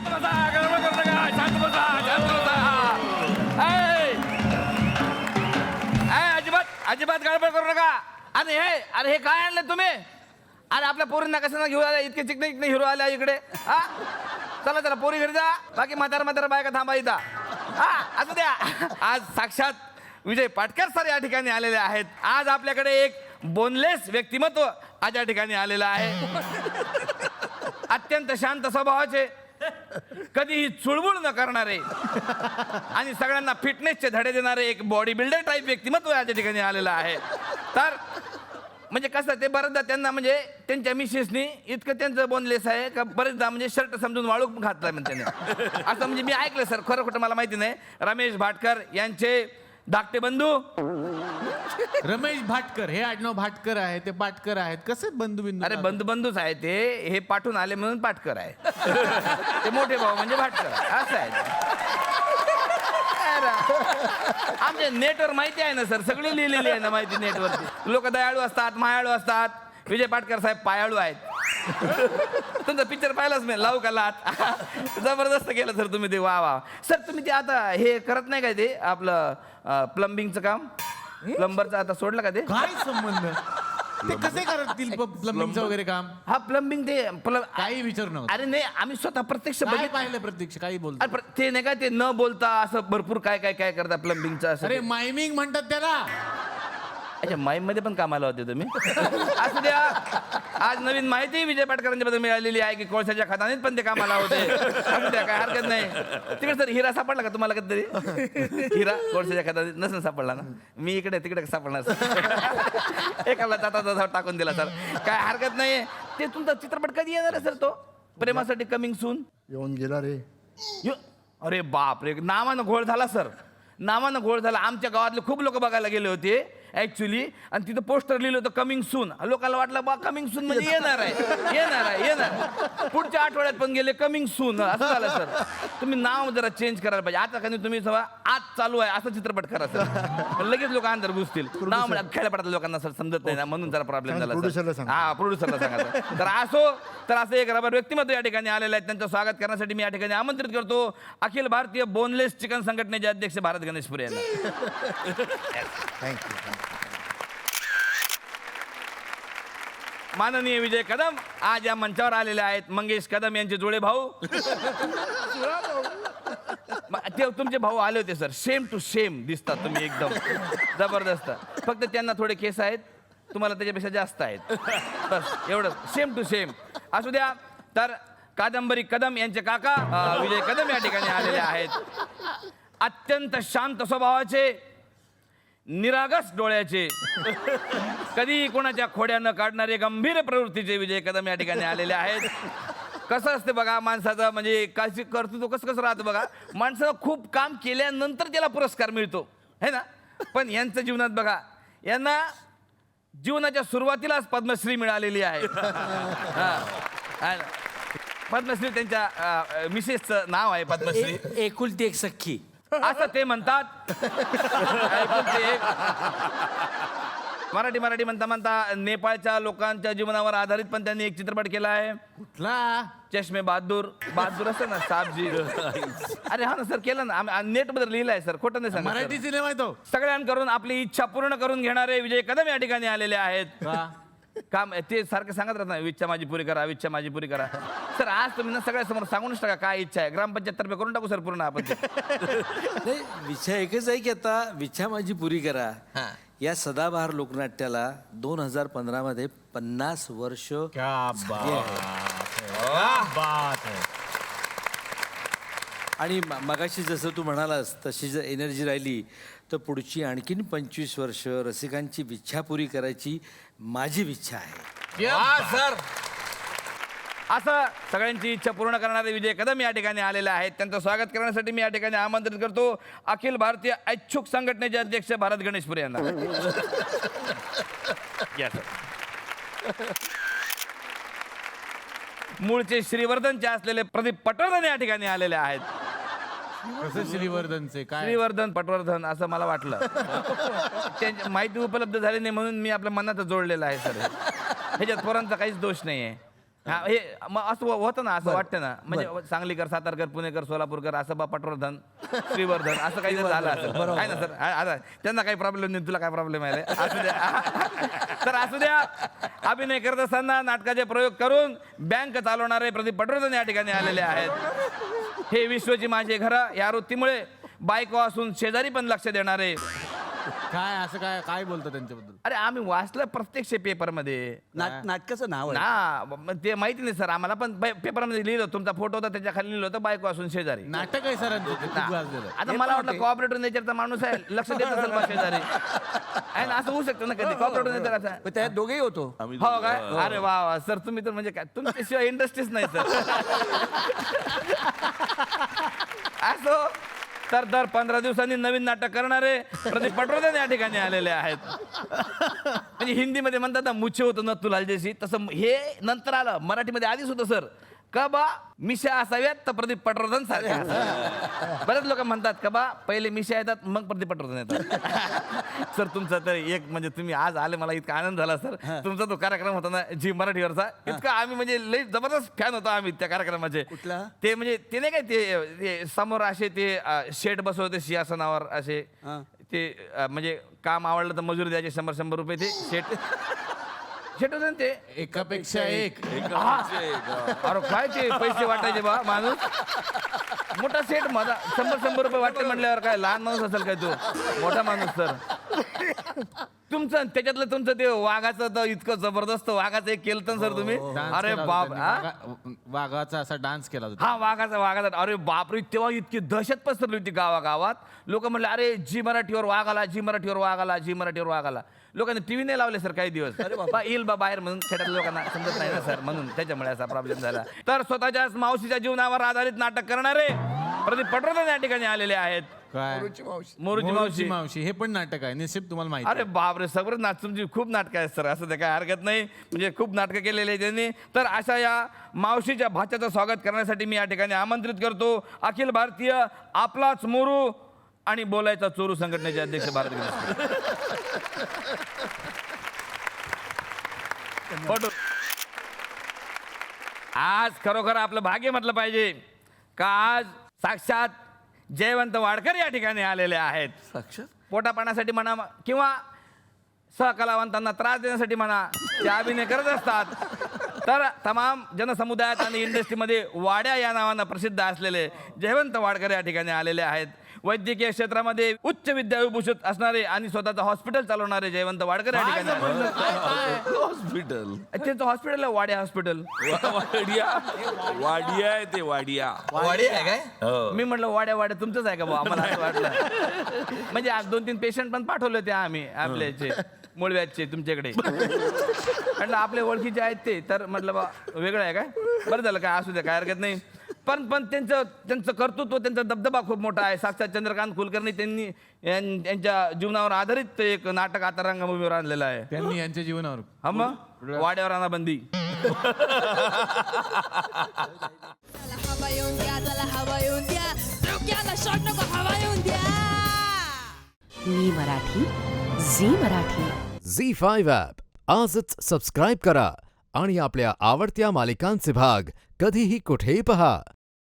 बसा, गडबड करू नका. शांत बसा, शांत बसा. अजिबात गडबड करू नका. अरे हे काय आणलं तुम्ही? अरे आपल्या पोरींना कसं घेऊन आल्या? इतके चिकने चिकने हिरो आल्या इकडे. हा चला चला पोरी घरी जा. बाकी म्हातारा बायका थांबा इथं. हा असं द्या. आज साक्षात विजय पाटकर सर या ठिकाणी आलेले आहेत. आज आपल्याकडे एक बोनलेस व्यक्तिमत्व आज या ठिकाणी आलेलं आहे. अत्यंत शांत स्वभावाचे, कधीही चुळबुळ न करणारे आणि सगळ्यांना फिटनेसचे धडे देणारे एक बॉडी बिल्डर टाईप व्यक्तिमत्व या ठिकाणी आलेलं आहे. तर म्हणजे कसं ते बरेचदा त्यांना म्हणजे त्यांच्या मिसेसनी इतकं त्यांचं बोनलेस आहे का बरेचदा म्हणजे शर्ट समजून वाळू घातलाय म्हणते असं. म्हणजे मी ऐकलं सर, खरं खोटं मला माहिती नाही. रमेश भाटकर यांचे धाकटे बंधू रमेश भाटकर, हे आडनाव भाटकर आहे, ते पाटकर आहेत. कसे बंधू बिंदू? अरे बंधूच आहे ते. हे पाठवून आले म्हणून पाटकर आहे. ते मोठे भाऊ म्हणजे भाटकर आहे. असं आहे. आमच्या नेटवर माहिती आहे ना सर, सगळी लिहिलेली आहे ना माहिती नेटवरती. लोक दयाळू असतात, मायाळू असतात. विजय पाटकर साहेब पायाळू आहेत. तुमचा पिक्चर पाहिलाच मी, लावू का लाट. जबरदस्त केलं सर तुम्ही ते. वा वा सर. तुम्ही ते आता हे करत नाही काय ते आपलं प्लंबिंगचं काम? प्लंबरचं आता सोडलं का ते? काय संबंध? ते कसे करतील प्लंबिंगचं वगैरे काम? हा प्लंबिंग ते काही विचारू नका. अरे नाही, आम्ही स्वतः प्रत्यक्ष काय पाहिलं प्रत्यक्ष? काही बोलतो? अरे ते नाही का ते न बोलता असं भरपूर काय काय काय करता प्लंबिंगचं असं. अरे मायमिंग म्हणतात त्याला. अच्छा, माईम मध्ये पण कामाला होते तुम्ही? असू द्या. आज नवीन माहिती विजय पाटकरांच्या बद्दल मिळालेली आहे की कोळशाच्या खदानीत पण ते कामाला होते. असू द्या, काय हरकत नाही. तिकडे सर हिरा सापडला का तुम्हाला कधीतरी? हिरा कोळशाच्या खदानीत नसेल सापडला ना? मी इकडे तिकडे सापडणार सर. एकाला जाता टाकून दिला सर. काय हरकत नाही. ते तुमचा चित्रपट कधी येणार आहे सर? तो प्रेमासाठी कमिंग सून येऊन गेला रे. अरे बाप रे, नावानं घोळ झाला सर. नावानं घोळ झाला. आमच्या गावातले खूप लोक बघायला गेले होते ऍक्च्युली, आणि तिथं पोस्टर लिहिलं होतं कमिंग सून. लोकांना वाटलं बा कमिंग सून म्हणजे येणार. पुढच्या आठवड्यात पण गेले कमिंग सून. असं झालं सर. तुम्ही नाव जरा चेंज करायला पाहिजे. आता का तुम्ही आज चालू आहे असं चित्रपट करा सर. लगेच लोक अंदर घुसतील. नाव खेळपडातल्या लोकांना सर समजत नाही ना, म्हणून जरा प्रॉब्लेम झाला. हा प्रोड्युसरला सांगा. तर असं एक रबर व्यक्तिमत्व या ठिकाणी आलेलं आहे. त्यांचं स्वागत करण्यासाठी मी या ठिकाणी आमंत्रित करतो अखिल भारतीय बोनलेस चिकन संघटनेचे अध्यक्ष भारत गणेशपुरे यांना. थँक्यू. माननीय विजय कदम आज या मंचावर आलेले आहेत. मंगेश कदम यांचे जुळे भाऊ. ते तुमचे भाऊ आले होते सर. सेम टू सेम दिसतात तुम्ही, एकदम जबरदस्त. फक्त त्यांना थोडे केस आहेत, तुम्हाला त्याच्यापेक्षा जास्त आहेत. बस एवढं, सेम टू सेम. असू द्या. तर कादंबरी कदम यांचे काका विजय कदम या ठिकाणी आलेले आहेत. अत्यंत शांत स्वभावाचे, निरागस डोळ्याचे, कधी कोणाच्या खोड्या न काढणारे गंभीर प्रवृत्तीचे विजय कदम या ठिकाणी आलेले आहेत. कसं असते बघा माणसाचं, म्हणजे काय कर्तृत्व कसं राहतं बघा. माणसानं खूप काम केल्यानंतर त्याला पुरस्कार मिळतो है ना. पण यांचं जीवनात बघा, यांना जीवनाच्या सुरुवातीलाच पद्मश्री मिळालेली आहे. पद्मश्री त्यांच्या मिसेसचं नाव आहे पद्मश्री. एकुलती एक सख्खी असं ते म्हणतात. मराठी म्हणता नेपाळच्या लोकांच्या जीवनावर आधारित पण त्यांनी एक चित्रपट केला आहे. कुठला? चष्मे बहादूर असं ना, साबजी. अरे हा ना सर, केलं ना. नेट मध्ये लिहिलं आहे सर, खोटं नाही सांगा. मराठी सिनेमा आहे तो. सगळ्यांकडून आपली इच्छा पूर्ण करून घेणारे विजय कदम या ठिकाणी आलेले आहेत. काम ते सारखं सांगत राहत नाही, इच्छा माझी पुरी करा, इच्छा माझी पुरी करा. सर आज तुम्ही ना सगळ्यासमोर सांगूनच टाका काय इच्छा आहे. ग्रामपंचायत तर्फे करून टाकू सर पूर्ण आपण. नाही, विषय एकच आहे की आता विच्छा माझी पुरी करा या सदाबहार लोकनाट्याला 2015 मध्ये 50 वर्ष. क्या बात है. आणि मगाशी जसं तू म्हणालास तशी जर एनर्जी राहिली तर पुढची आणखीन 25 वर्ष रसिकांची इच्छा पुरी करायची माझी इच्छा आहे. सर असं सगळ्यांची इच्छा पूर्ण करणारे विजय कदम या ठिकाणी आलेले आहेत. त्यांचं स्वागत करण्यासाठी मी या ठिकाणी आमंत्रित करतो अखिल भारतीय ऐच्छुक संघटनेचे अध्यक्ष भारत गणेशपुरे यांना. मूळचे श्रीवर्धनचे असलेले प्रदीप पटवर्धन या ठिकाणी आलेले आहेत. कसं श्रीवर्धनचे काय? श्रीवर्धन पटवर्धन असं मला वाटलं. त्यांची माहिती उपलब्ध झाली नाही म्हणून मी आपल्या मनात जोडलेलं आहे सर. ह्याच्यात पोरांचा काहीच दोष नाही आहे. हा हे मग असं होतं ना, असं वाटतं ना, म्हणजे सांगलीकर, सातारकर, पुणेकर, सोलापूरकर, असं बा पटवर्धन, श्रीवर्धन असं काही जर झालं असेल आहे ना सर. आता त्यांना काही प्रॉब्लेम नाही, तुला काय प्रॉब्लेम आहे रे? असू द्या. तर असू द्या, अभिनय करत असताना नाटकाचे प्रयोग करून बँक चालवणारे प्रदीप पटवर्धन या ठिकाणी आलेले आहेत. हे विश्वची माझी घरं या वृत्तीमुळे बायको असून शेजारी पण लक्ष देणारे. काय असं काय बोलतो त्यांच्याबद्दल? अरे आम्ही वाचलं प्रत्यक्ष पेपरमध्ये नाटकाचं नाव आहे ना, मग ते माहिती नाही सर आम्हाला, पण पेपरमध्ये लिहिलं, तुमचा फोटो होता त्याच्या खाली लिहिलं होतं बायको असून शेजारी. नाटक आहे सरांचं ते, खूप गाजलेलं. आता मला वाटलं कॉपरेटिव्ह नेचरचा माणूस आहे, लक्ष देत असेल बा शेजारी आहे ना, असं होऊ शकतं ना कधी कॉपरेटिव्ह नेचर असं. पण त्यात दोघेही होतो. हो काय? अरे वा वा सर, तुम्ही तर म्हणजे काय, तुमच्याशिवाय इंडस्ट्रीच नाही सर. असो तर दर 15 दिवसांनी नवीन नाटक करणारे प्रदीप पटवर्धन या ठिकाणी आलेले आहेत. म्हणजे हिंदीमध्ये म्हणतात ना, मुच्छे होतं न तुला जशी, तसं हे नंतर आलं. मराठीमध्ये आधीच होतं सर, का बा मिशा असाव्यात तर प्रदीप पटवर्धन सारखे. बरेच लोक म्हणतात का बा पहिले मिशा येतात मग प्रदीप पटवर्धन येतात. सर तुमचा तर एक म्हणजे तुम्ही आज आले, मला इतका आनंद झाला सर. तुमचा तो कार्यक्रम होता ना जी मराठीवरचा, इतका आम्ही म्हणजे लई जबरदस्त फॅन होतो आम्ही त्या कार्यक्रमाचे. कुठला? ते म्हणजे ते नाही काय ते समोर असे ते शेड बसवते सिंहासनावर असे, ते म्हणजे काम आवडलं तर मजुरी द्यायचे 100-100 रुपये ते शेट होतं ना ते. एकापेक्षा एक. अरे काय ते पैसे वाटायचे बा माणूस. मोठा सेट माझा 100-100 रुपये वाटले म्हटल्यावर काय लहान माणूस असेल काय तो, मोठा माणूस सर. तुमचं त्याच्यातलं तुमचं ते वाघाचं तर इतकं जबरदस्त वाघाचं एक केलं सर तुम्ही. डान्स अरे केला होता बाप, त्यांनी. वाघाचा असा डान्स केला होता. हा वाघाचा. अरे बापरे, तेव्हा इतकी दहशत पसरली होती गावागावात. लोक म्हणले अरे जी मराठीवर वाघ आला, जी मराठीवर वाघ आला, जी मराठीवर वाघ आला. लोकांनी टीव्ही नाही लावले सर काही दिवस. येईल बा बाहेर म्हणून खेड्यात लोकांना समजत नाही ना सर, म्हणून त्याच्यामुळे असा प्रॉब्लेम झाला. तर स्वतःच्याच मावशीच्या जीवनावर आधारित नाटक करणारे प्रदीप पटवर्धन या ठिकाणी आलेले आहेत. काय मोरूची मोरूची मावशी. मावशी हे पण नाटक आहे, निश्चित तुम्हाला माहिती अरे बापरे, सगळं तुमची खूप नाटकं आहेत सर, असं ते काय हरकत नाही. म्हणजे खूप नाटकं केलेली आहे त्यांनी. तर अशा या मावशीच्या भाच्याचं स्वागत करण्यासाठी मी या ठिकाणी आमंत्रित करतो अखिल भारतीय आपलाच मोरू आणि बोलायचा चोरू संघटनेचे अध्यक्ष भारत गणेश. फोटो. आज खरोखर आपलं भाग्य म्हटलं पाहिजे का आज साक्षात जयवंत वाडकर या ठिकाणी आलेले आहेत. साक्षात पोटापाण्यासाठी म्हणा किंवा सहकलावंतांना त्रास देण्यासाठी म्हणा, ते अभिनय करत असतात. तर तमाम जनसमुदायात आणि इंडस्ट्रीमध्ये वाड्या या नावानं प्रसिद्ध असलेले जयवंत वाडकर या ठिकाणी आलेले आहेत. वैद्यकीय क्षेत्रामध्ये उच्च विद्या विभूषित असणारे आणि स्वतःचं हॉस्पिटल चालवणारे जयवंत वाडकर या ठिकाणी आलेले. हॉस्पिटल त्यांचं हॉस्पिटल आहे वाड्या हॉस्पिटल. वाडिया आहे ते वाडिया. वाडी आहे काय? मी म्हटलं वाड्या तुमचंच आहे का भाऊ, आम्हाला असं वाटलं. म्हणजे आज 2-3 पेशंट पण पाठवले होते आम्ही आपल्याचे मूळव्याधचे तुमच्याकडे. म्हटलं आपले ओळखीचे आहेत ते, तर म्हटलं बा वेगळं आहे काय, बरं झालं काय, असू द्या काय हरकत नाही. पण त्यांचं कर्तृत्व, त्यांचा दबदबा खूप मोठा आहे. साक्षात चंद्रकांत कुलकर्णी त्यांनी यांच्या जीवनावर आधारित एक नाटक आता रंगभूमीवर आणलेलं आहे. त्यांनी यांच्या जीवनावर. हा मग वाड्यावर आणा बंदी. हवा येऊन द्या, त्याला हवा येऊन द्या, डोक्याला शॉट नको, हवा येऊन द्या. मी मराठी, झी मराठी. झी5 ॲप आजच सबस्क्राईब करा आणि आपल्या आवडत्या मालिकांचे भाग कधीही कुठेही पहा.